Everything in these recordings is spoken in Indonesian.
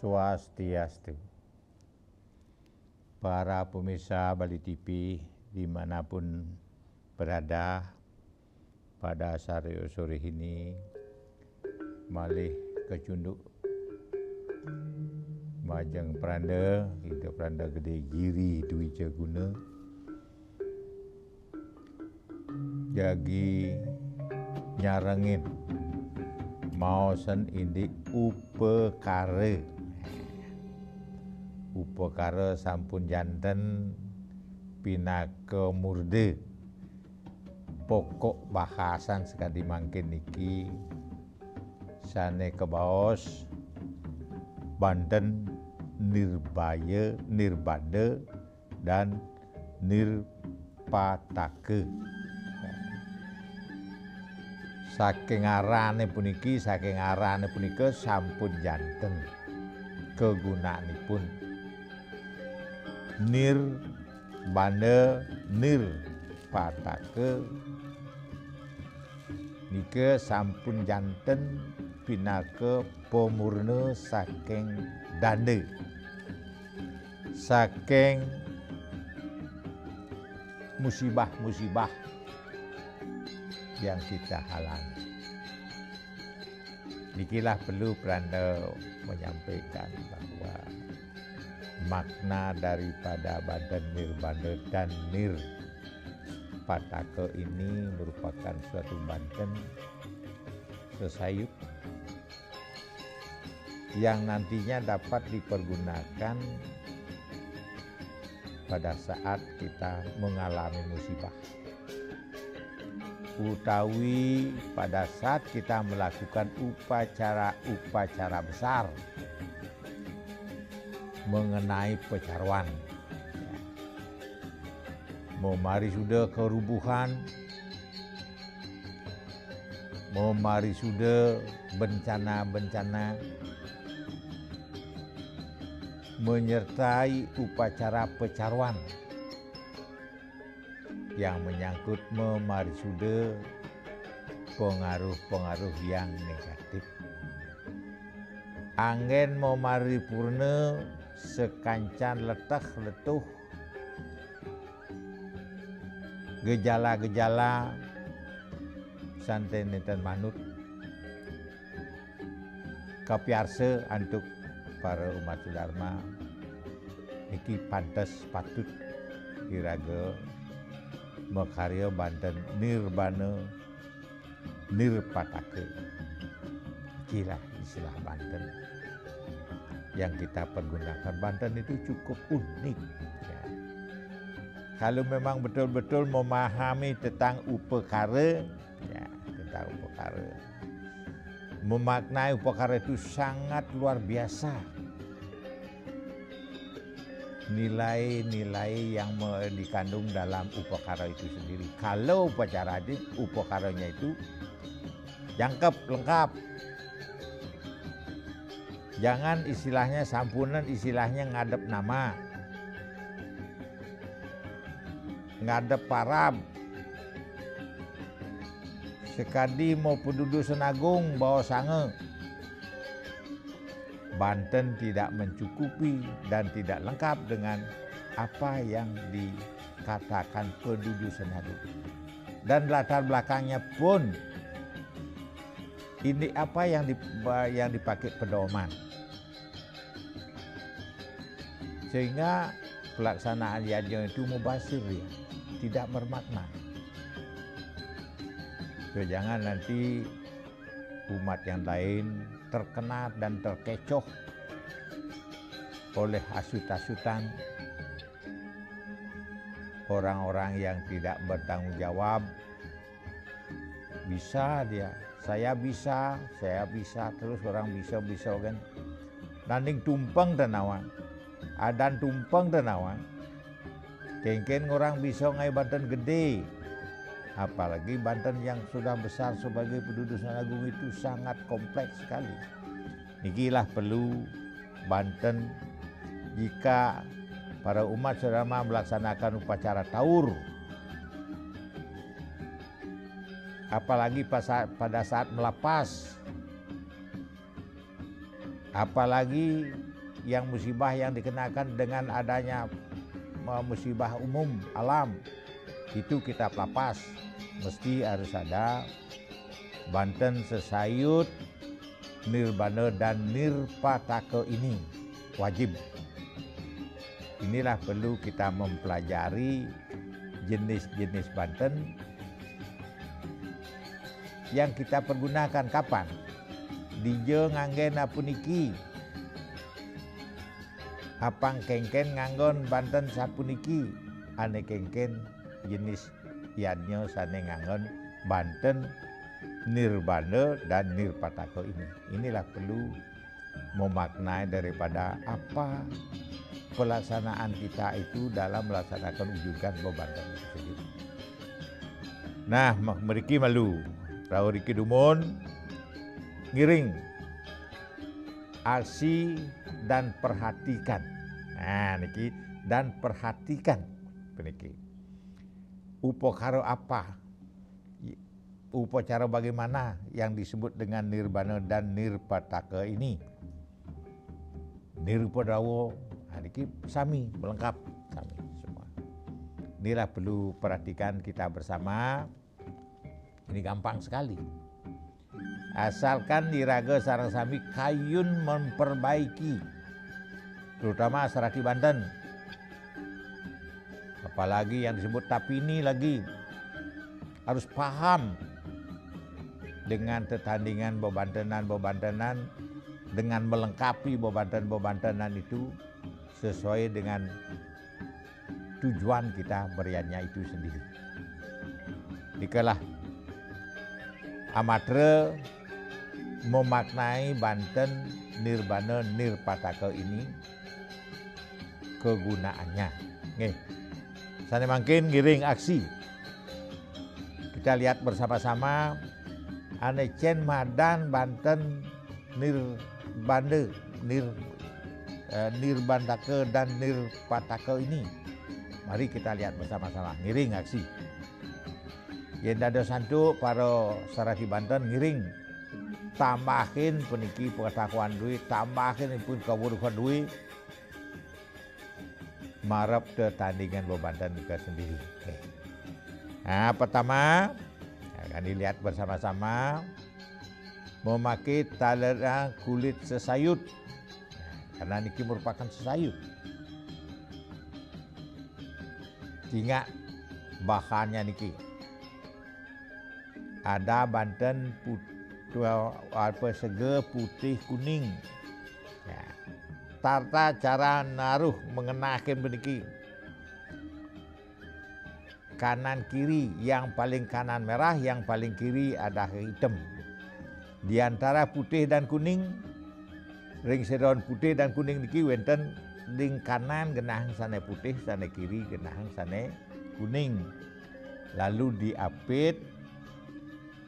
Swastiastu. Para pemirsa Bali TV dimanapun berada, pada sore ini malih kecunduk majeng pranda kita pranda gede giri duica guna jagi nyarengin maosen indik upekara sampun janten pinaka murde pokok bahasan sekali mangkin niki sane kebaos Banten Nirbaya, Nirbada dan Nirpataka. Saking arane puniki sampun janten kegunaanipun Nirbanda, Nirpataka nike sampun janten pinaka pemurna saking danda, saking musibah-musibah yang kita alami. Nikilah perlu pranda menyampaikan bahwa makna daripada Banten Nirbanda dan Nirpataka ini merupakan suatu Banten sesayut yang nantinya dapat dipergunakan pada saat kita mengalami musibah, utawi pada saat kita melakukan upacara besar mengenai pecaruan, memari sudah kerubuhan, memari sudah bencana-bencana, menyertai upacara pecaruan yang menyangkut memari sudah pengaruh-pengaruh yang negatif. Angin memari purna sekancan letah-letuh gejala-gejala santen nenten manut kapiarsa untuk para umat Dharma niki pantes patut iraga makarya Banten Nirbana Nirpataka. Ikilah istilah Banten yang kita pergunakan. Banten itu cukup unik ya. Kalau memang betul-betul memahami tentang upekara ya, memaknai upekara itu sangat luar biasa. Nilai-nilai yang dikandung dalam upekara itu sendiri. Kalau upekaranya itu jangkep, lengkap. Jangan istilahnya sampunan, istilahnya ngadep nama, ngadep parab. Sekadi mau penduduk Senagung bawa sange. Banten tidak mencukupi dan tidak lengkap dengan apa yang dikatakan penduduk Senagung. Dan latar belakangnya pun ini apa yang dipakai pedoman. Sehingga pelaksanaan yajna itu mubasir ya, tidak bermakna. Jangan nanti umat yang lain terkena dan terkecoh oleh hasut-hasutan orang-orang yang tidak bertanggung jawab. Bisa dia, saya bisa, terus orang bisa kan. Nanding tumpeng tenawan, adan tumpeng tenawan. Kengken orang bisa ngai Banten gede. Apalagi Banten yang sudah besar sebagai penduduk Senagung itu sangat kompleks sekali. Nikilah perlu Banten jika para umat sedama melaksanakan upacara taur. Apalagi pada saat melepas. Apalagi yang musibah yang dikenakan dengan adanya musibah umum alam, itu kita pelapas. Mesti harus ada Banten sesayut nirbana dan nirpataka ini wajib. Inilah perlu kita mempelajari jenis-jenis Banten yang kita pergunakan kapan. Dije nganggen puniki, apang kengken nganggon Banten sapuniki, ane kengken jenis iannya sane nganggon Banten nirbana dan nirpataka ini. Inilah perlu memaknai daripada apa pelaksanaan kita itu dalam melaksanakan wujudan Banten itu sendiri. Nah, meriki malu Rau Riki Dumon ngiring aksi dan perhatikan. Nah niki dan perhatikan peniki. Upakara apa? Upacara bagaimana yang disebut dengan nirbana dan nirpataka ini? Nirpadawo, niki sami melengkap sami semua. Inilah perlu perhatikan kita bersama. Ini gampang sekali. Asalkan diraga sareng sami kayun memperbaiki, terutama Saraki Banten. Apalagi yang disebut tapini lagi harus paham dengan tetandingan bebantenan dengan melengkapi bebantenan itu sesuai dengan tujuan kita beriannya itu sendiri. Dikalah amatra memaknai Banten nirbana nirpataka ini kegunaannya. Nggih. Sane mangkin giring aksi. Kita lihat bersama-sama ane cen madan Banten nirbandaka dan nirpataka ini. Mari kita lihat bersama-sama ngiring aksi. Yen dado santu para Saraki Banten ngiring tambahin peniki pengetahuan duit, tambahin pun kawuruhan duit marap tetandingan Banten juga sendiri. Okay. Nah, pertama akan dilihat bersama-sama memakai talera kulit sesayut. Karena niki merupakan sesayut. Ingat bahannya niki. Ada Banten sege putih kuning. Ya. Tarta cara naruh mengenakan beniki. Kanan kiri, yang paling kanan merah, yang paling kiri ada hitam. Di antara putih dan kuning, ring sedon putih dan kuning niki wenten ring kanan genahang sane putih, sane kiri genahang sane kuning. Lalu diapit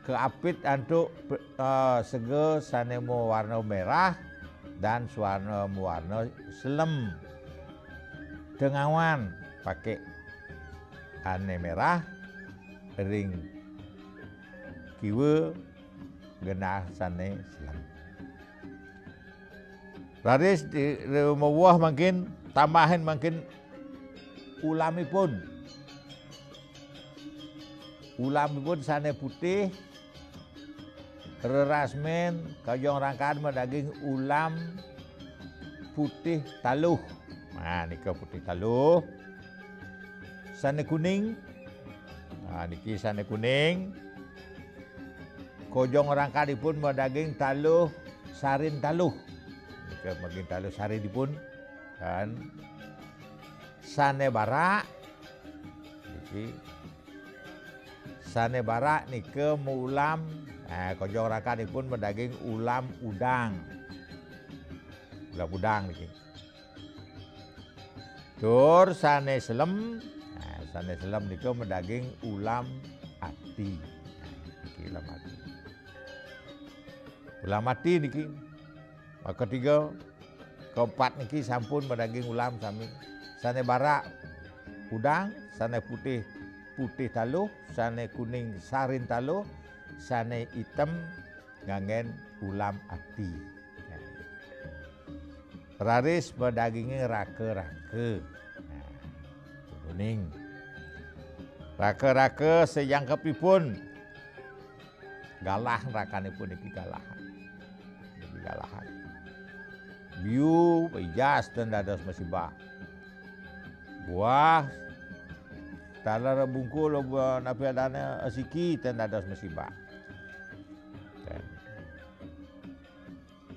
keapit untuk sege sane warna merah dan warna selem. Tengawan pakai ane merah, ring kiwe genah sane selem. Laris di mewah makin tambahin makin ulamipun sane putih. Rerasmen kajong rangkaan daging ulam putih taluh. Nah nika putih taluh. Sane kuning. Nah niki sane kuning. Kojong rangkaanipun daging taluh sarin taluh. Nika maging taluh sarin dipun kan. Sane barak. Niki sane barak nika ulam. Nah, kojong rakanipun daging ulam udang. Ulam udang niki. Tur sane selem. Nah, sane selem nika daging ulam ati. Nah, niki ulam ati. Ulam ati niki. Ketiga, keempat niki sampun daging ulam sami. Sane barak udang, sane putih taluh, sane kuning sarin taluh, sane hitam ngangen ulam ati. Raris bedagingnya rake-rake. Nah, kuning. Rake-rake sejangkepipun galah rakanipun iki galahan. Iki galahan. Biu ijas dan dados musibah. Buah talar bungkul napi adana asiki dan dados musibah.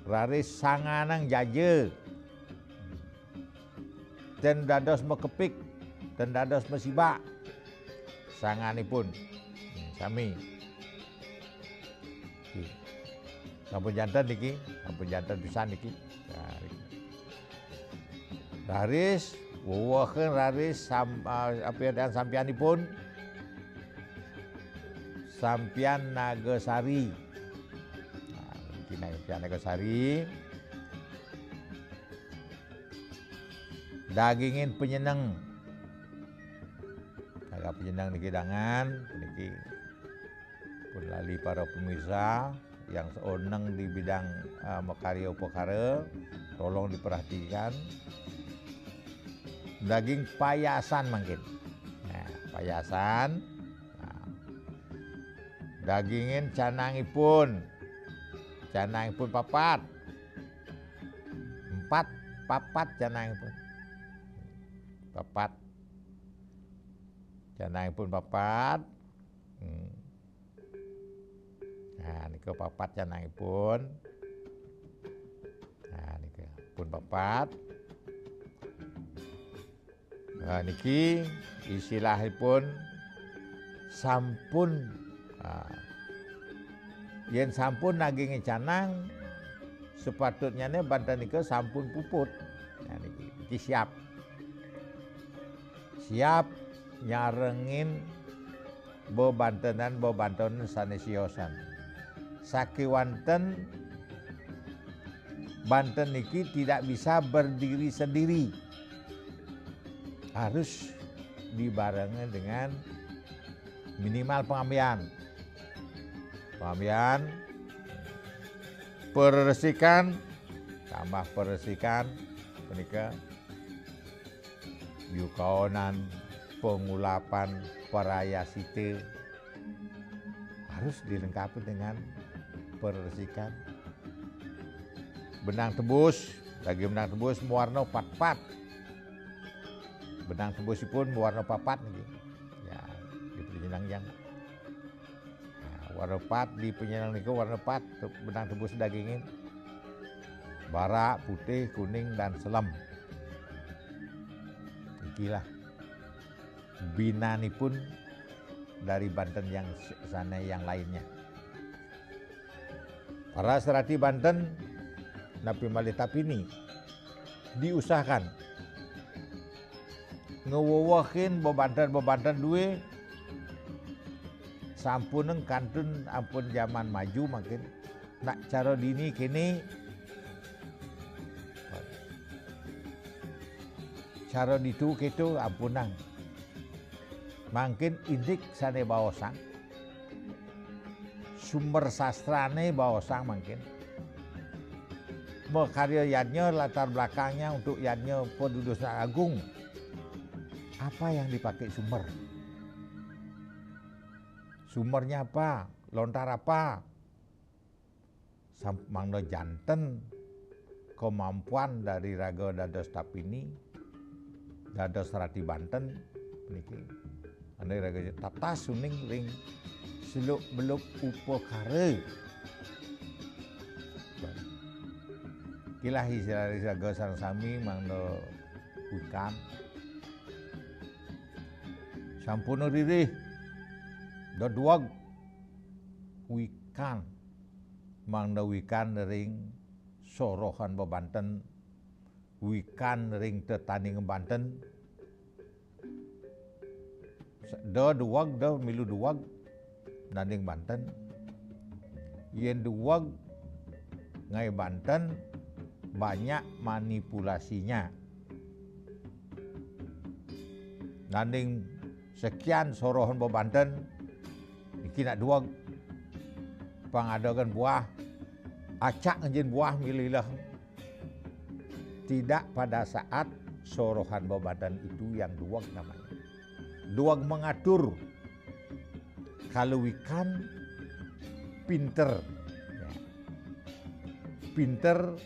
Raris sanganang jaje. Dan dados mekepik dan dados musibah. Sanganipun sami. Sampun janten niki, sampun janten pisan niki. Raris wuwuheun raris apian sampianipun sampian Nagasari. Nah, niki sampian Nagasari. Dagingin penyeneng. Agak penyeneng niki dangan niki pun lali para pemirsa yang seoneng di bidang makarya upakara, tolong diperhatikan. Daging payasan mungkin. Nah, payasan. Nah, dagingin canangipun papat. 4 canangipun. Papat. Canangipun papat. Nah, niki papat canangipun. Nah, niki pun papat. Nah, niki istilahipun sampun. Yen sampun naginge canang sepatutnya banten niki sampun puput. Nah, niki siap. Siap nyarengin bebantenan sanesiosan. Sakiwanten Banten niki tidak bisa berdiri sendiri. Harus dibarengi dengan minimal pengamian. Pengamian, peresikan, tambah peresikan, menika yukaonan, pengulapan, perayasite harus dilengkapi dengan peresikan. Benang tebus, lagi benang tebus warna pat-pat. Benang tebusipun warna papat niki. Ya, di penyenang yang. Nah, warna pat di penyenang niku warna pat benang tebus dagingin. Bara, putih, kuning dan selem. Ikilah binanipun dari Banten yang sana yang lainnya. Para serati Banten napi malitapini diusahakan ngewowohin bebanten duwe sampuneng kantun ampun zaman maju makin nak cara dini kini cara ditu ketu ampunang makin indik sane bawasang sumber sastrane bawasang makin karya yadnya latar belakangnya untuk yadnya Pedudusna Agung apa yang dipakai sumbernya apa lontar apa mangno janten kemampuan dari Raga Dados Tapini Dados Serati Banten niki ane raga tata suning ring seluk beluk upakara kilah istilah Raga Sareng Sami mangno hutan sampun ririh doduag wikan mangno wikan ring sorohan Banten wikan ring tetaning Banten duwag milu duwag nanding Banten yen duwag ngai Banten banyak manipulasinya nanding sekian sorohan Banten iki nak duwag pangadakan buah acak njen buah mililah tidak pada saat sorohan babadan itu yang duag namanya. Duag mengatur. Kalau wikan pinter, ya. Pinter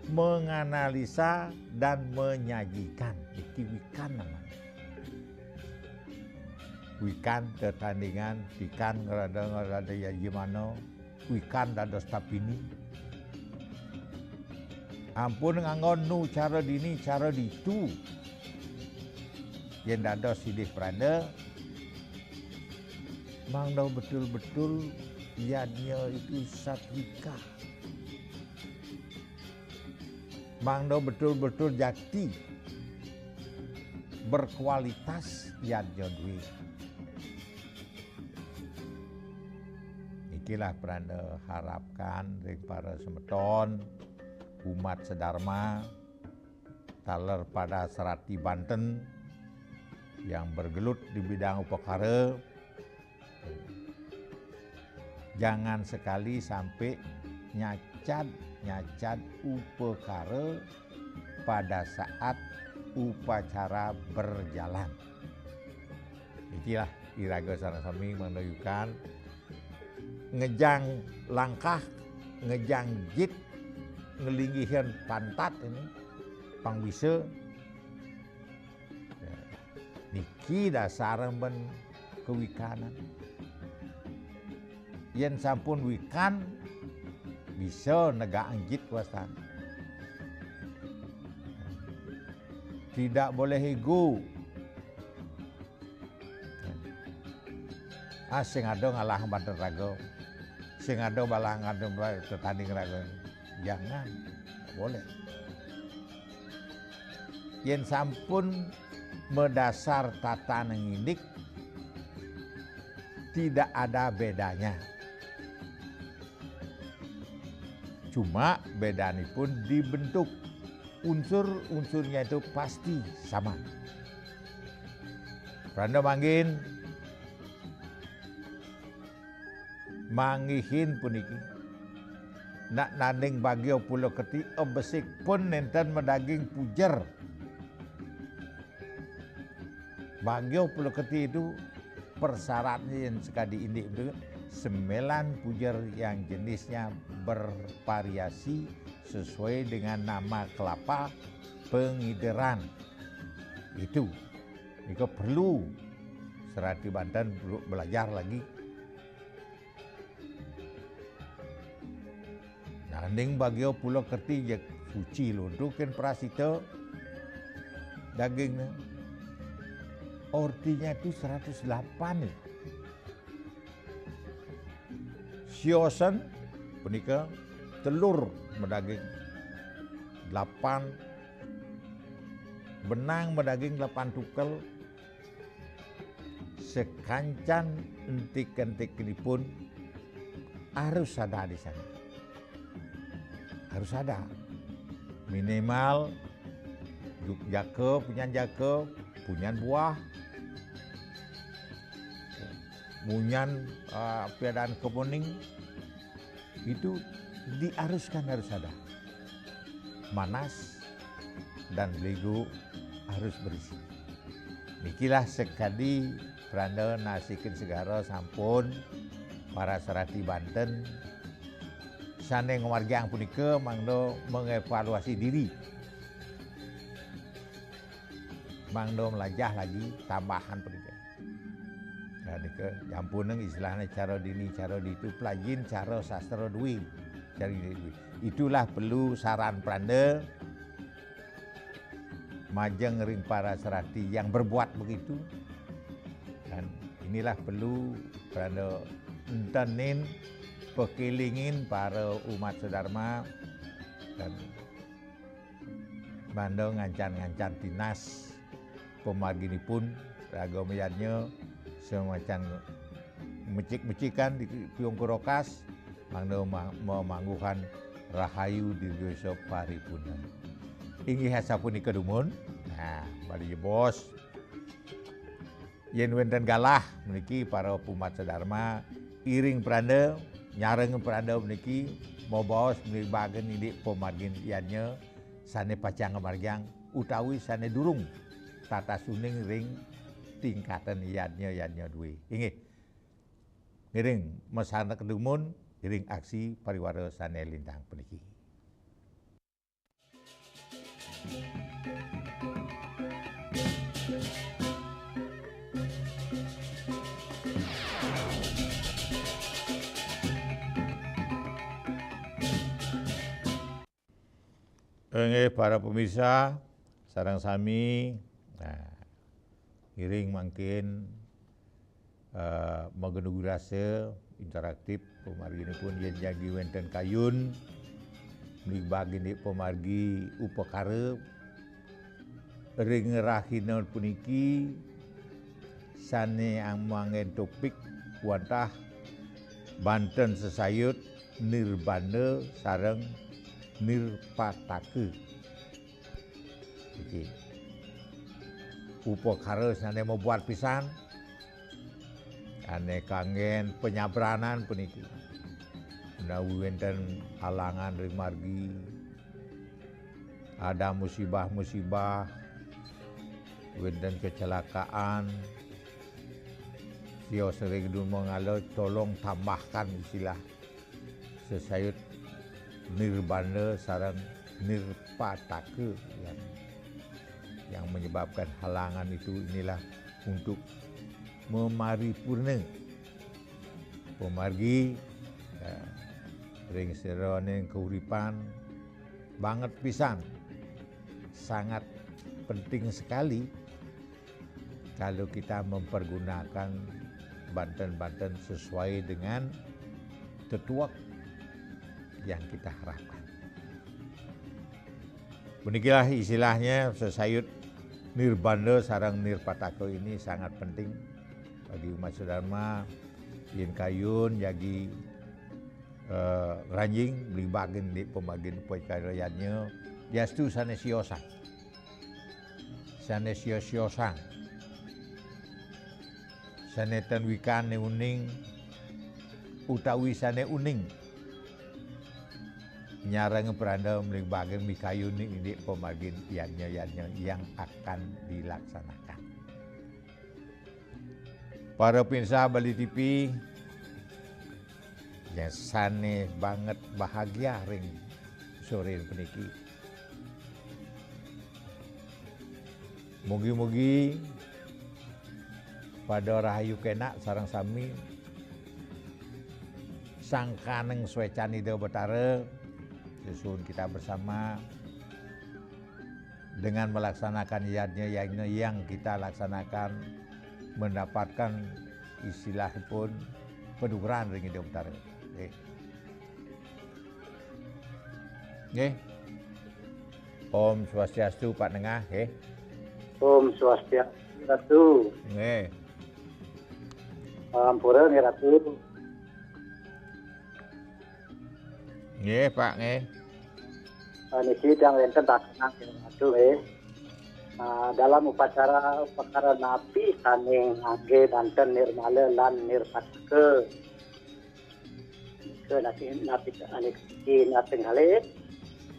menganalisa dan menyajikan. Itu wikan namanya. Wikan ketandingan, wikan ngerada ya gimana, wikan dados tapini. Ampun nganggon nu cara dini cara ditu. Yen dados sidih pranda mangdo betul-betul ianya itu satvika. Mangdo betul-betul jati berkualitas ianya duwe. Ikilah pranda harapkan ring para semeton umat sedharma taler pada Serati Banten yang bergelut di bidang upakara, jangan sekali sampai nyacad upakara pada saat upacara berjalan. Itulah iraga sareng-sami menunjukkan ngejang langkah, ngejang jit, ngelinggihan pantat ini pangbisa. Niki dasareng ben kewikanan. Yen sampun wikan bisa negak anjit kuasaan. Tidak boleh ego. Sing ado ngalah banter raga. Sing ado balah ngado tetanding raga. Jangan, boleh. Yen sampun mendasar tata nengindik tidak ada bedanya. Cuma bedanya pun dibentuk. Unsur-unsurnya itu pasti sama. Randa mangihin puniki. Nak nanding bagio pulau keti obesik pun nenten medaging pujer. Bagio pulau keti itu persyaratnya yang sekali ini itu 9 pujer yang jenisnya bervariasi sesuai dengan nama kelapa pengideran. Itu perlu Serati Banten perlu belajar lagi. Nanding bagio pulau kerti je suci lundukin prasito dagingnya. Ortinya itu 108 nih. Siosen punika telur medaging 8, benang medaging 8 tukel, sekancan entik-entik ini pun harus ada di sana. Harus ada minimal jake, punyan buah, munyan piadaan keponing itu diharuskan harus ada. Manas dan beligu harus berisi. Nikilah sekali pranda nasikin segara sampun para Serati Banten sane warga yang punika mangdo mengevaluasi diri. Mangdo melajah lagi tambahan punika. Jadi ke jampuneng istilahnya cara dini cara ditu pelajin cara sastra dwi. Itulah perlu saran pranda majeng ring para serati yang berbuat begitu. Dan inilah perlu pranda entenin pekilingin para umat sedharma dan mando ngancan-ngancan dinas pemarginipun ragamiyanya semacam mecik-mecikan di piung kerokas mando memangguhan rahayu di desa paripurna. Inggih sapunika dumun. Nah, bari bos. Yen wonten galah meniki para umat sedharma iring pranda nyareng pranda meniki mau baos meniki bagen ini pemargin iannya sane pacang marjang utawi sane durung tata suning ring tingkatan yadnya duwe. Inggih. Ngiring mesana kedumun ngiring aksi pariwara sane lintang puniki. Para pemirsa sareng sami ngiring mangkin magenugurase interaktif pemarginipun yen jagi wonten kayun mlibagi pemargi upakara ring rahina puniki sane amangen topik wantah Banten sesayut nirbana sareng nirpatake. Iki upakara sane membuat pisan ane kangen penyabranan puniki. Menawi wonten halangan ring margi, ada musibah-musibah, wonten kecelakaan, sio sering mengalir tolong tambahkan istilah sesayut nirbana sareng nirpatake yang menyebabkan halangan itu inilah untuk memaripurna pemargi ring seroning keuripan banget pisan, sangat penting sekali kalau kita mempergunakan Banten-Banten sesuai dengan tetuak yang kita harapkan. Benikilah istilahnya sesayut nirbana sareng nirpatake ini sangat penting bagi umat sedharma yen kayun jagi ranjing melibatin di pembagian pekarayannya jastu sane siosan sane siosan sane tanwikan uning utawi sane uning nyarang peranda melibatin mikayun di pembagian yannya yang akan dilaksanakan. Para pemirsa Bali TV yang sane banget bahagia ring sore puniki. Mugi-mugi pada rahayu kena sareng sami sangkaneng swecanida betara susun kita bersama dengan melaksanakan yadnya yang kita laksanakan mendapatkan istilah pun penukaran ring hidup utara. Nggih. Om Swastiastu Pak Nengah, nggih. Om Swastiastu. Nggih. Ampura nggih Ratu. Nggih, Pak, nggih. Niki dang wonten tasanan Ratu nggih. Dalam upacara napi saning age Banten nirmala lan nirpatake. Ke napi kali.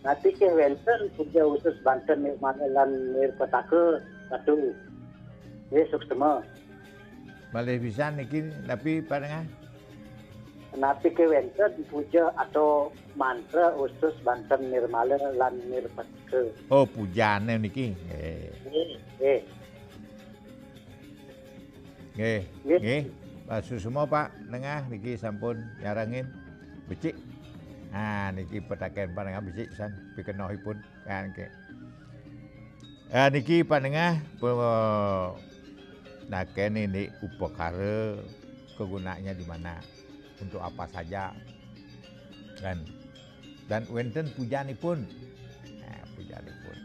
Napi ke wonten puja usus Banten nirmala lan nirpatake Ratu. Nggih suksema. Malih pisan niki napi panengah. Napi ke wonten puja atau mantra usus Banten nirmala lan nirpatake. Oh, pujane niki. Nggih. Nggih. Nggih. Susuma Pak Nengah niki sampun nyarangin becik. Nah niki petaken panengah becik pisan pikenohipun kan nggih. Niki panengah naken ini upakara kegunaannya di mana, untuk apa saja kan. Dan wonten pujanipun. Nah, pujanipun.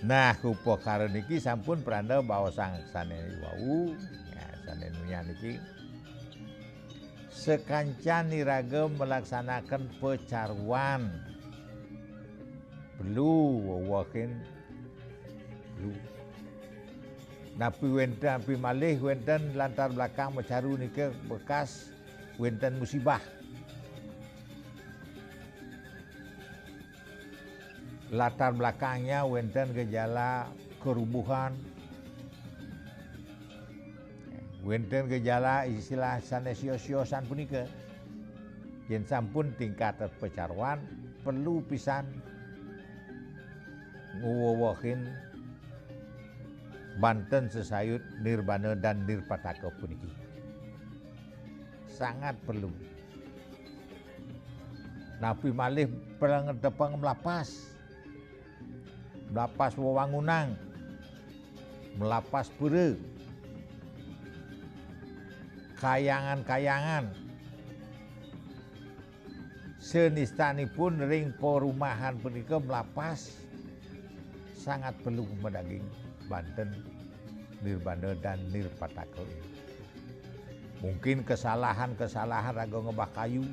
Nah, upakara niki sampun pranda bawa sang sane wau, ya sane nunya niki sekancan niragem melaksanakan pecarwan. Perlu wawakin perlu. Napi wenten api malih wenten lantar belakang mecaru niki bekas wenten musibah. latar belakangnya wonten gejala kerubuhan, wonten gejala istilah sanes sios-siosan punika, yen sampun tingkat pecarwan perlu pisan nguwowohin Banten Sesayut Nirbana dan Nirpataka puniki. Sangat perlu. Napi malih pelangedepeng melapas wewangunan, melapas pura, kayangan-kayangan, senistanipun ring perumahan punika melapas sangat perlu medaging Banten Nirbana dan Nirpataka. Mungkin kesalahan raga ngebah kayu,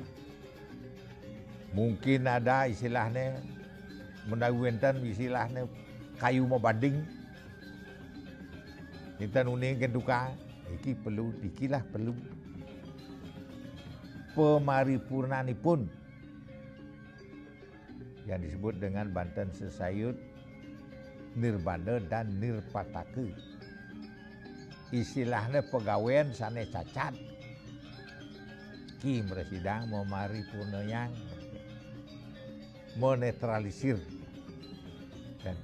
mungkin ada istilahnya mendawinten istilahnya kayu mau banding, kita nuning kenduka, iki perlu dikilah perlu pemaripurnanipun yang disebut dengan Banten Sesayut Nirbana dan Nirpataka. Istilahnya pegawaian sanes cacat, ki meresidang memaripurna yang menetralisir dan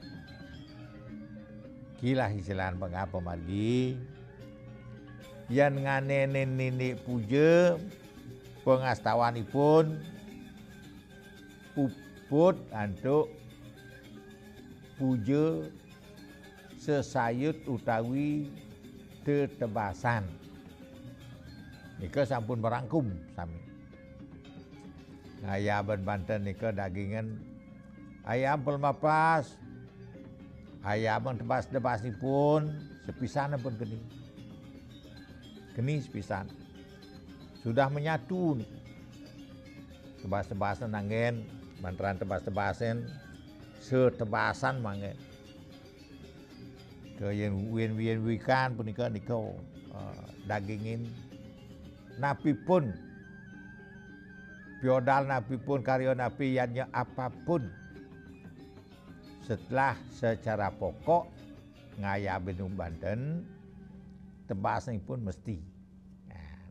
kilah istilahan pengapa margi yang nganenen nini puja pengastawanipun puput antuk puja sesayut utawi tetebasan. Nika sampun merangkum sami. Ayaban Banten nika dagingan ayam pelmapas, ayam tebas-tebasipun sepisan pun geni sepisan. Sudah menyatu nih. Tebas-tebasan angin, manteran tebas-tebasan, setebasan mangke. Keyen wien wikan punika nika dagingin napi pun piodal napi pun karya napi yannya apapun setelah secara pokok ngaya benung Banten tebasnya pun mesti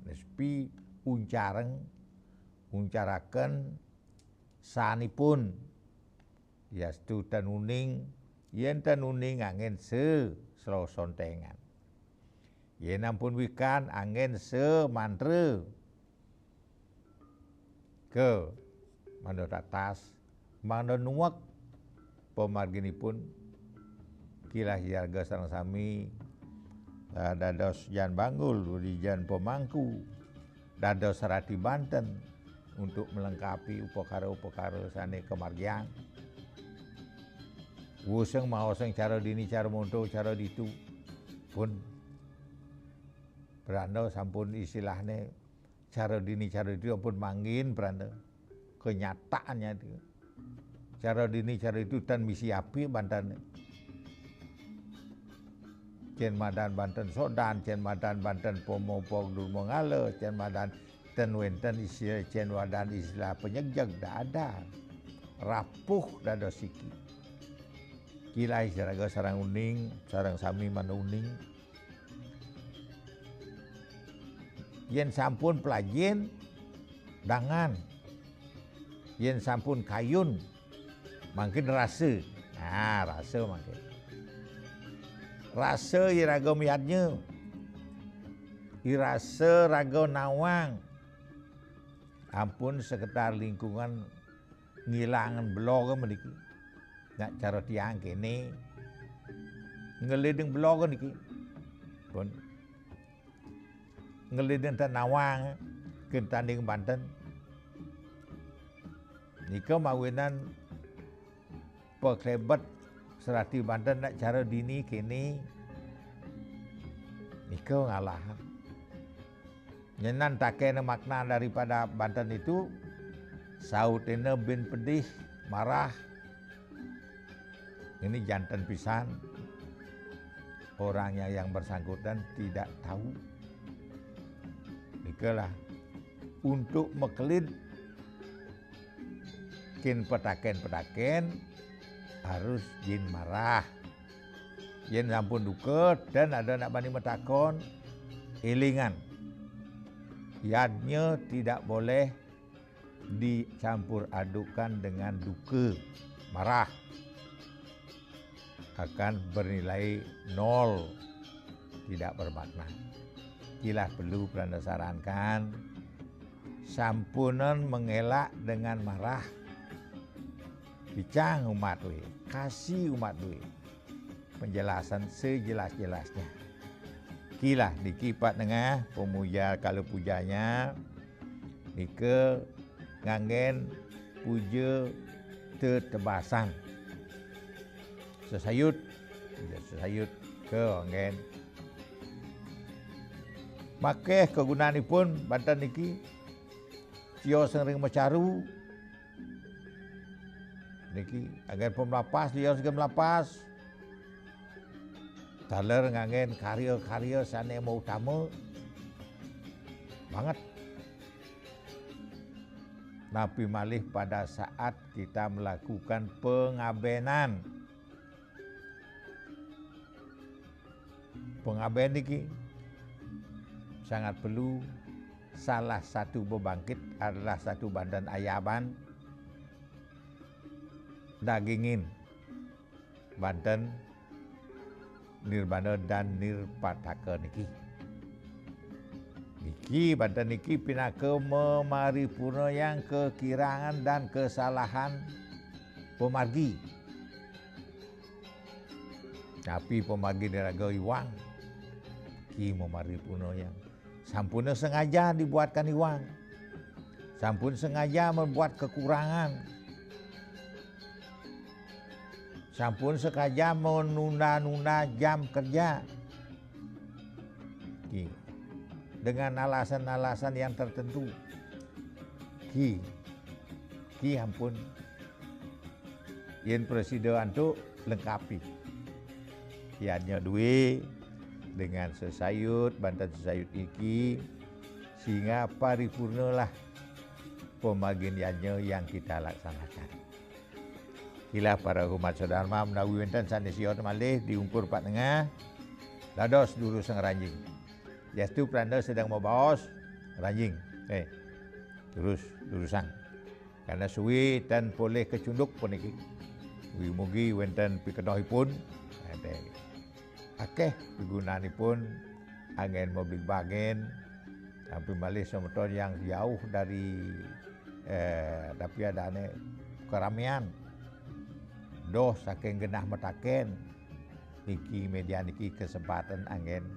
nespi uncaraken sanipun yastu tanuning yen tanuning angin selosontengan yen ampun wikan angin semantre ke manut atas manut nuwek pemarginipun kilah yarga sareng sami dados Jan Banggul di Jan Pemangku dados Serati Banten untuk melengkapi upakara-upakara sane kemargian. Wuseng mahoseng cara dini cara monto cara ditu pun beranda sampun istilahnya cara dini cara itu pun mangin beranda kenyataannya itu cara dini cara itu dan misi api Banten Cen Madan Banten Sodan Cen Madan Banten Pomopog Durmo Ngale Cen Madan ten wenten istilah Cen Wadan istilah penyegjag ada rapuh dados siki kilai saraga sarang uning sarang sami manuning yen sampun pelajin dangan yen sampun kayun mungkin rasa rasa mungkin rasa iraga miatnya irasa raga nawang ampun sekitar lingkungan ngilangan blog meniki nak cara tiang kene ngeliding blog niki pun ngeliding tanawang kentanding Banten nika mawinan peklebat Serati Banten nak cara dini kene nika ngalah nyenan takene makna daripada Banten itu sautene bin pedih marah ini jantan pisan orangnya yang bersangkutan tidak tahu nikalah untuk mekelid kin petaken harus jin marah. Yen sampun duket dan ada nak bani metakon, elingan. Yadnya tidak boleh dicampur adukkan dengan duka, marah. Akan bernilai 0, tidak bermakna. Kilah perlu Pranda sarankan, sampunan mengelak dengan marah. Bicang umat we, kasih umat we penjelasan sejelas-jelasnya. Kilah dikipat tengah pemuja kalau pujanya nike ngangen puja tetebasan sesayut ke ngangen makeh kegunaanipun banten niki cio sering mecaru niki agar pemelapas dia segala melapas taler ngangen karya-karya sane mau utama banget. Tapi malih pada saat kita melakukan pengabenan. Pengaben niki sangat perlu. Salah satu bebangkit adalah satu badan ayaban dagingin Banten Nirbana dan Nirpataka niki. Niki Banten niki pinaka memaripurna yang kekirangan dan kesalahan pemargi. Tapi pemargi niraga iwang ki memaripurna yang sampun sengaja dibuatkan iwang. Sampun sengaja membuat kekurangan. Sampun sengaja menunda-nunda jam kerja. Ki. Dengan alasan-alasan yang tertentu. Ki ampun. Yen presiden tu lengkapi. Kiannya duwe dengan sesayut, bantan sesayut iki sehingga paripurna lah pembagiannya yang kita laksanakan. Kila para umat saudara menawi wonten sanesipun malih diungkur Pak Tengah dados dulu sang ranjing. Yastu Pranda sedang membaos ranjing. Terus durusan. Karena suwi dan boleh kecunduk pun iki. Mugi wonten pikenohipun akeh pigunaanipun angin mobil bagen tapi malih semeton yang jauh dari tapi adane keramaian. Doh saking genah metaken niki media niki kesempatan angin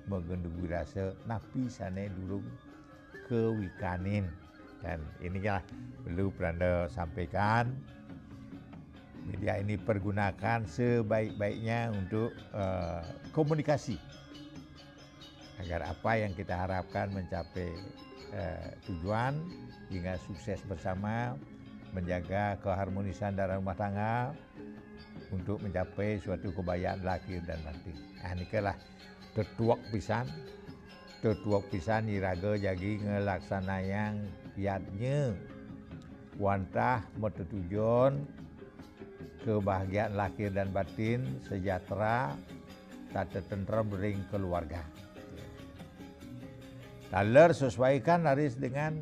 mengendugi rasa napi sane durung kewikanin dan inilah perlu Pranda sampaikan media ini pergunakan sebaik-baiknya untuk komunikasi agar apa yang kita harapkan mencapai tujuan hingga sukses bersama menjaga keharmonisan dalam rumah tangga untuk mencapai suatu kebayaan lahir dan batin. Nikalah tetuak pisan iraga jagi ngelaksanayang piatnya wantah metujuan kebahagiaan lahir dan batin sejahtera tata tentrem ring keluarga. Taler sesuaikan haris dengan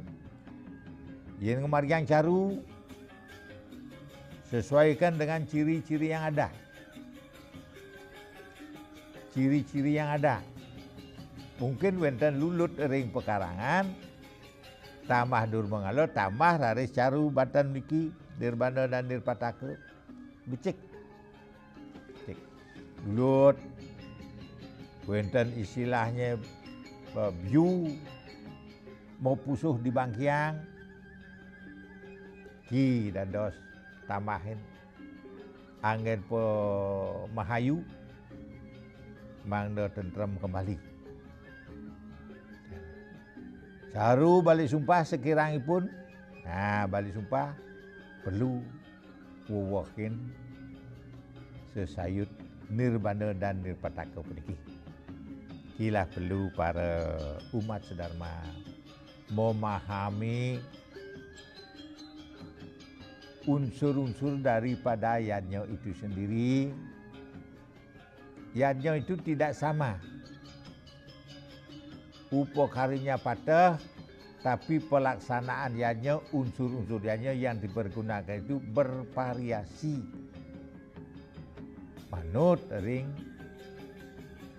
yen kemarian caru sesuaikan dengan ciri-ciri yang ada. Ciri-ciri yang ada. Mungkin wenten lulut ring pekarangan, tamah dur mengalut, tamah raris caru Banten niki, Nirbana dan Nirpataka. Becik. Cik. Lulut. Wenten istilahnya biu mau pusuh di bangkiang. Ki dan dos tamahin angin po mahayu mangda tentrem kembali. Caru balik sumpah sekirangipun balik sumpah perlu wewokin sesayut Nirbana dan Nirpataka puniki. Kilah perlu para umat sedharma memahami unsur-unsur daripada yanyo itu sendiri. Yanyo itu tidak sama. Upokarinya patah, tapi pelaksanaan yanyo, unsur-unsur yanyo yang dipergunakan itu bervariasi. Manut ring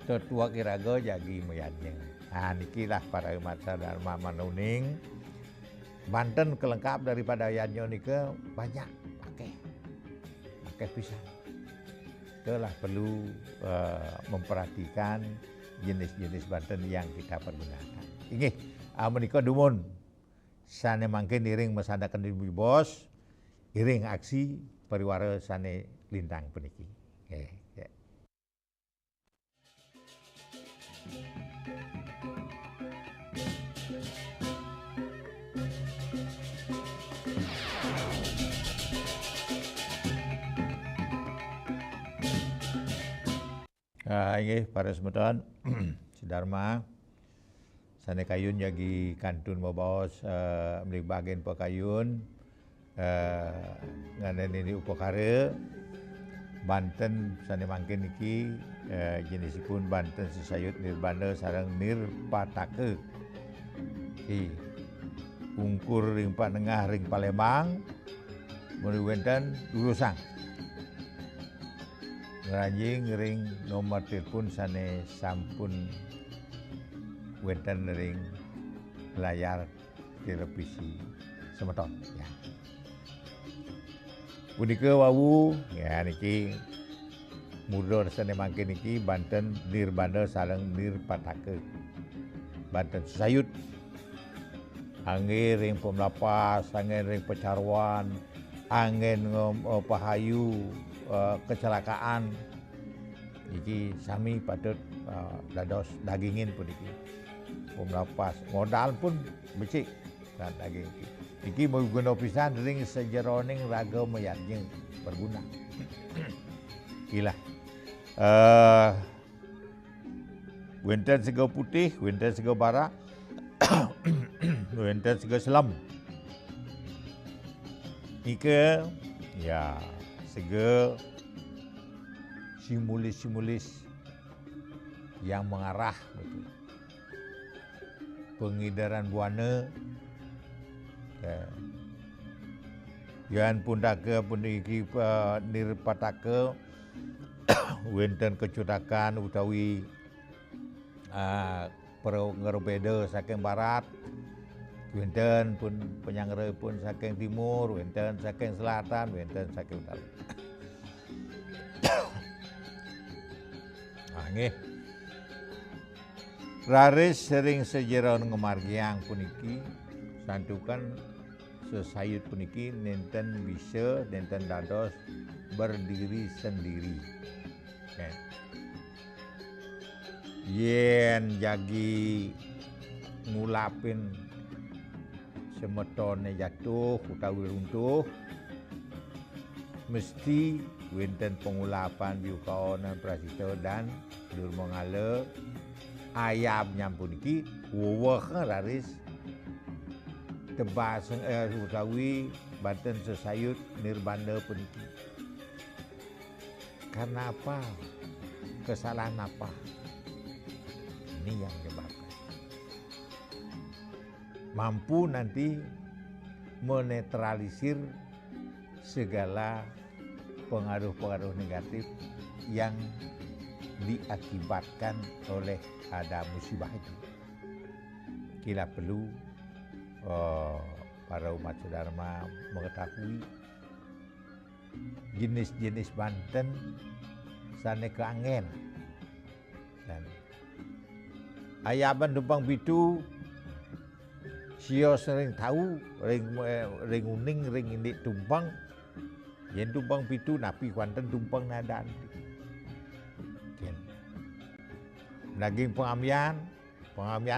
tetua kiraga jagi meyanyo. Nah, nikilah para umat sadharma manuning. Banten kelengkap daripada yanyo nika banyak pakai pisang. Itulah perlu memperhatikan jenis-jenis Banten yang kita pergunakan. Inggih, menika dumun sane mangke iring mesanaken diri bos, iring aksi pariwara sane lintang puniki. Nggih. Inggih para semeton sedharma sane kayun jagi kantun mabaos melibagen pakayun nganen ini upakara Banten sane mangkin niki jenisipun Banten sesayut nirbana sareng nirpataka. Ungkur ring panengah ring Palembang mun wonten Durusang. Ngranjing ring nomor telepon sane sampun wonten ring layar televisi semeton ya. Punika wau ya niki mudhun sane mangke niki Banten nirbana sareng nirpataka. Banten sesayut angin ring pemlapas, angin ring pecarwan, angin pahayu kecelakaan iki sami patut dados dagingin puniki. Pemlapas modal pun becik dan daging iki guna pisan ring sejeroning raga mayatnya berguna. Ikilah wonten sega putih, wonten sega bara, wonten sega selam. Ika ya sega simulis-simulis yang mengarah betul. Pengidaran buana yan pundaka puniki nirpataka wonten kecudakan utawi ngerbeda saking barat, wonten pun penyangre pun saking timur, wonten saking selatan, wonten saking utara. Nggih. Raris sering sejeron ngemargiang puniki santukan sesayut puniki nenten bisa nenten dados berdiri sendiri. Okay. Yen jagi ngulapin semetone jatuh utawi runtuh mesti wonten pengulapan biukaonan prasita dan durmangala ayam nyampun iki weweh raris tebas utawi Banten sesayut nirbana puniki. Karena apa? Kesalahan apa? Ini yang menyebabkan. Mampu nanti menetralisir segala pengaruh-pengaruh negatif yang diakibatkan oleh ada musibah itu. Kita perlu para umat sedharma mengetahui jenis-jenis Banten sane keangen dan ayaban tumpang pitu sio sering tahu ring uning ring indik tumpang yen tumpang pitu napi Banten tumpang nadaan daging pengamian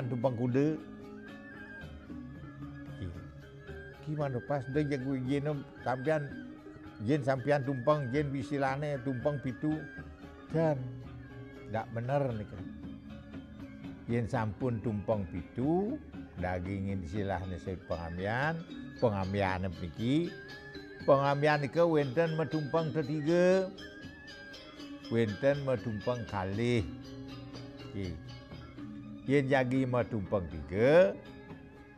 tumpang kuda gimana pas dia jago jen sampian tumpang jen bisilane tumpang pitu dan ndak bener nih kan yen sampun tumpang pitu dagingin silahne saya pengamian niki Pengamian nika wenten metumpang ketiga, wenten metumpang kalih. Okay. Yen jagi metumpang tiga,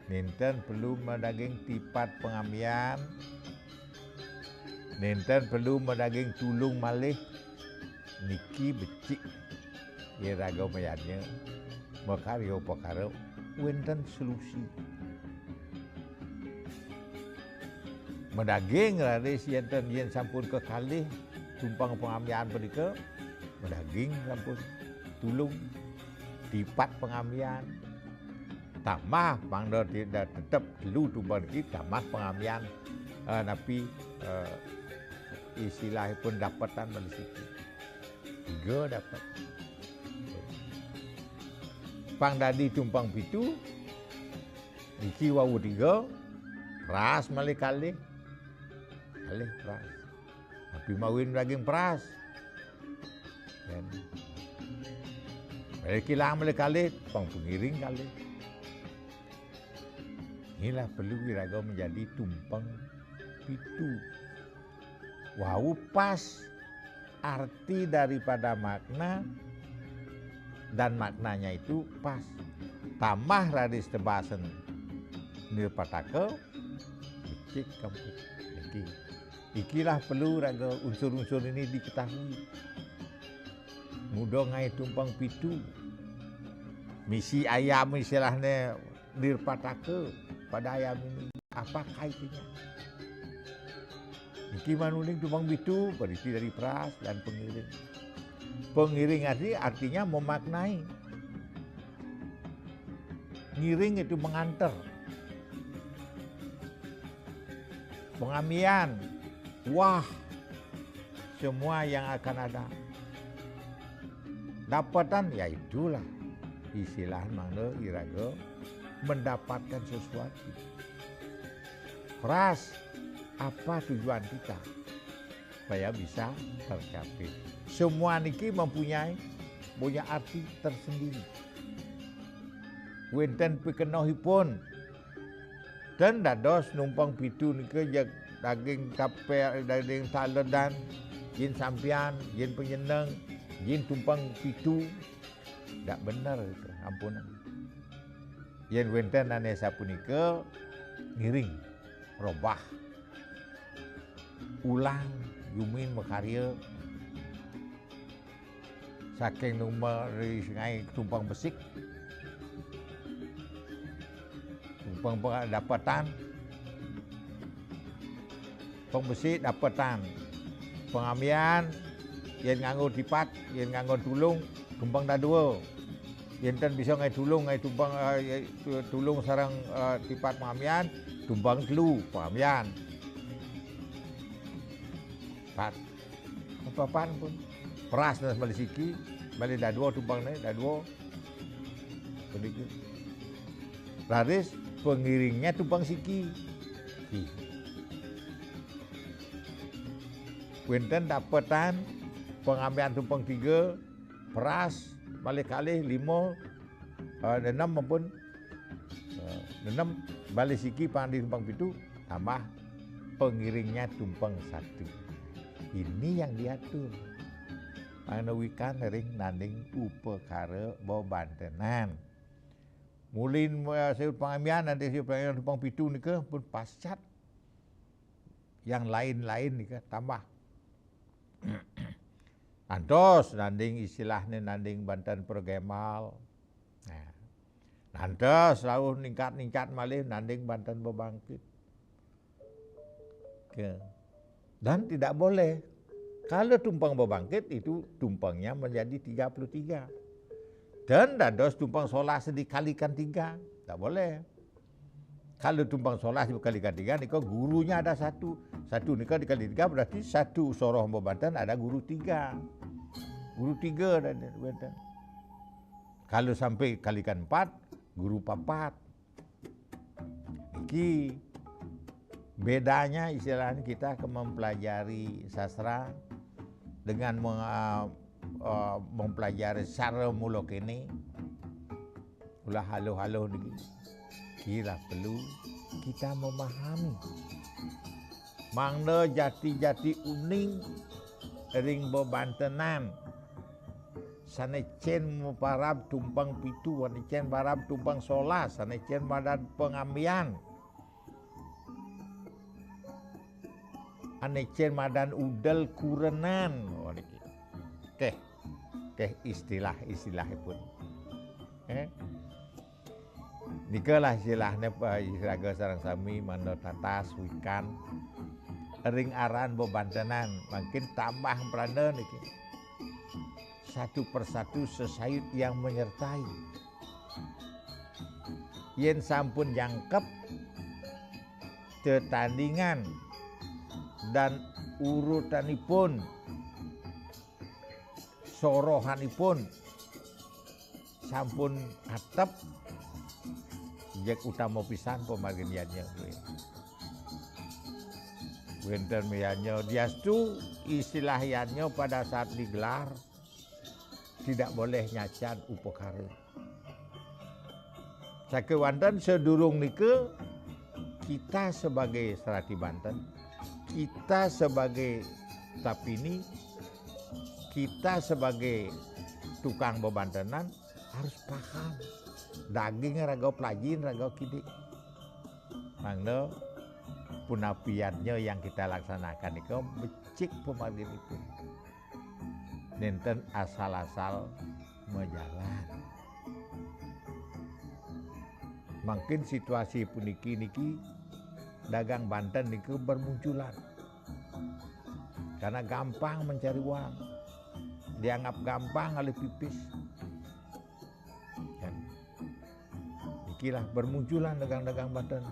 nenten perlu medaging tipat pengamian, nenten perlu medaging tulung malih, niki becik ye raga mayanya makarya perkara wenten solusi. Medaging raris yen sampun kekalih tumpang pengamian punika, medaging sampun tulung tipat pengamian. Tambah mangda tidak tetap dulu tumpang iki tambah pengamian napi istilahipun dapatan dari situ. 3 dapat. Pang dadi tumpang pitu iki wau 3 pras malih kalih pras. Tapi mawin daging pras. Dan malih kilang malih kalih pang pengiring kalih. Inilah perlu kira-kira menjadi tumpang pitu. Wau pas arti daripada makna dan maknanya itu pas. Tambah radis tebasen nirpataka becik kampus. Ikilah perlu raga unsur-unsur ini diketahui. Mudah ngai tumpang pitu. Misi ayam istilahnya nirpataka pada ayam ini. Apa kaitannya? Iki manuning tumpang pitu berisi dari pras dan pengiring. Pengiring artinya memaknai. Ngiring itu mengantar. Pengamian, wah, semua yang akan ada. Dapatan, ya itulah istilah mana iraga mendapatkan sesuatu. Pras, apa tujuan kita supaya bisa tercapai. Semua niki mempunyai arti tersendiri. Wenten pikenohipun dan dados numpang pitu nika daging kape, daging taledan, yin sampian, yin penyeneng, yin tumpang pitu. Tak benar itu, ampunan. Yen wenten ane sapunika ngiring, robah, ulang, yumin makarya, saking number ngai tumpang besik, tumpang dapatan, pembesik dapatan, pengamian, yen nganggo tipat, yen nganggo tulung, tumpang dah 2. Yen bisa ngai tulung, ngai tumpang tulung sarang tipat pengamian, tumpang telu pengamian. Pat, apa-apaan pun, peras dan balik siki, balik dah 2 tumpang ni, dah 2. Begitu. Laris pengiringnya tumpang siki. Wenten dapatan pengambilan tumpang 3, peras balik kali 5, 6 maupun 6 balik siki pandi tumpang 7, tambah pengiringnya tumpang 1. Ini yang diatur. Panawikan ring nanding upekara bebantenan. Mulin saya pengamian nanti saya pengamian tumpang 7 nika pun pascat. Yang lain-lain nika tambah. Antos nanding istilahnya nanding Banten Pergemal. Nah, nantos selalu ningkat malih nanding Banten Bebangkit. Dan tidak boleh. Kalau tumpang bebangkit itu tumpangnya menjadi 33. Dan dados tumpang solas dikalikan 3. Tak boleh. Kalau tumpang solas dikalikan 3, nika gurunya ada 1. 1 nika dikali 3 berarti 1 soroh Banten ada guru 3. Guru 3 dan Banten. Kalau sampai kalikan 4, guru 4. Iki bedanya istilahnya kita mempelajari sastra dengan mempelajari secara muluk ini. Ulah halo-halo ni. Kira perlu kita memahami mangda jati-jati uning ring bebantenan sanecen parab tumpang pitu sanecen parab tumpang solas sanecen madan pengambian anecen madan udel kurenan keh istilah-istilahipun nikalah istilahnya Iraga sareng sami manda tatas wikan ring aran bebantenan makin tambah prana niki satu persatu sesayut yang menyertai yen sampun jangkep tetandingan dan urutanipun sorohanipun sampun atep jek utama pisan pemagiannya wenten miannya diastu istilahnya pada saat digelar tidak boleh nyacan upokare sakewanten sedurung nike kita sebagai Serati Banten kita sebagai Tapini kita sebagai tukang bebantenan harus paham daging ragau pelajin ragau kidik mangda punapiannya yang kita laksanakan itu becik pemadil itu nenten asal-asal menjalan makin situasi puniki dagang Banten niku bermunculan karena gampang mencari uang dianggap gampang oleh pipis ikilah bermunculan dagang-dagang Banten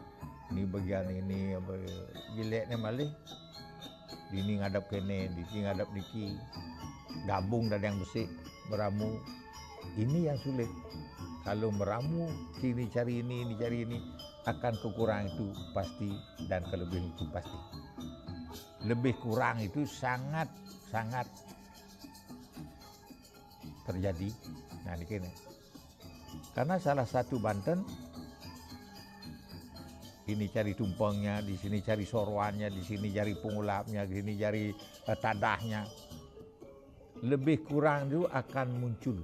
ini bagian ini jeleknya malih dini ngadap kene dini ngadap niki gabung dan yang besi meramu ini yang sulit kalau meramu sini cari ini cari ini akan kekurangan itu pasti dan kelebihan itu pasti lebih kurang itu sangat terjadi nah ini karena salah satu Banten ini cari tumpengnya, di sini cari sorwannya, di sini cari pengulapnya, di sini cari tadahnya. Lebih kurang itu akan muncul.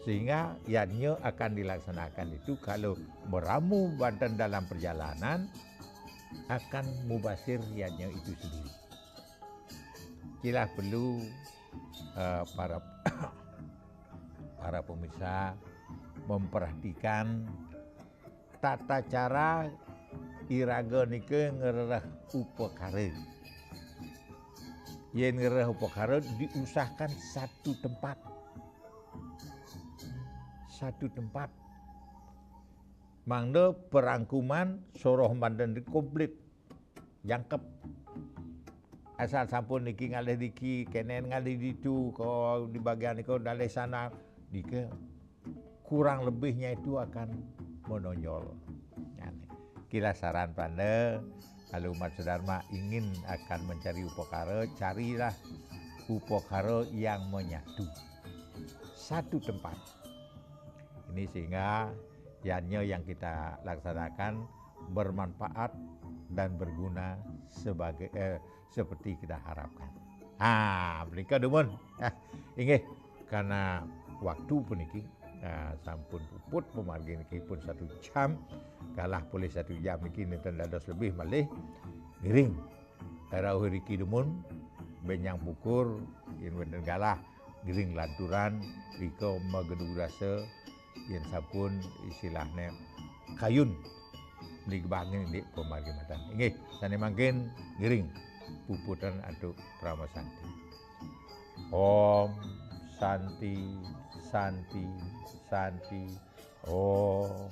Sehingga ianya akan dilaksanakan itu kalau meramu Banten dalam perjalanan akan mubasir ianya itu sendiri. Inilah perlu para pemirsa memperhatikan tata cara iraga nike ngereh upakara. Yen ngereh upakara diusahakan satu tempat. Mangda perangkuman soroh Banten komplit jangkep. Asal sampun niki ngalih diki kenen ngalih ditu ko di bagian niko dalih sana dike kurang lebihnya itu akan menonjol. Kila saran panda kalau umat sedharma ingin akan mencari upakara, carilah upakara yang menyatu satu tempat. Ini sehingga yannya yang kita laksanakan bermanfaat dan berguna sebagai seperti kita harapkan. Mereka demun. Inggih karena waktu puniki sampun puput pemargi niki pun 1 jam kalah boleh 1 jam niki nenten dados lebih malih ngiring tarawih niki demun benyang pukur yen wonten galah ngiring lanturan rika magedug rasa yen sampun istilahnya kayun digbangun di pemargi matan inggih sane mangkin ngiring puputan aduk pramasanti Om Santi Santi Santi Om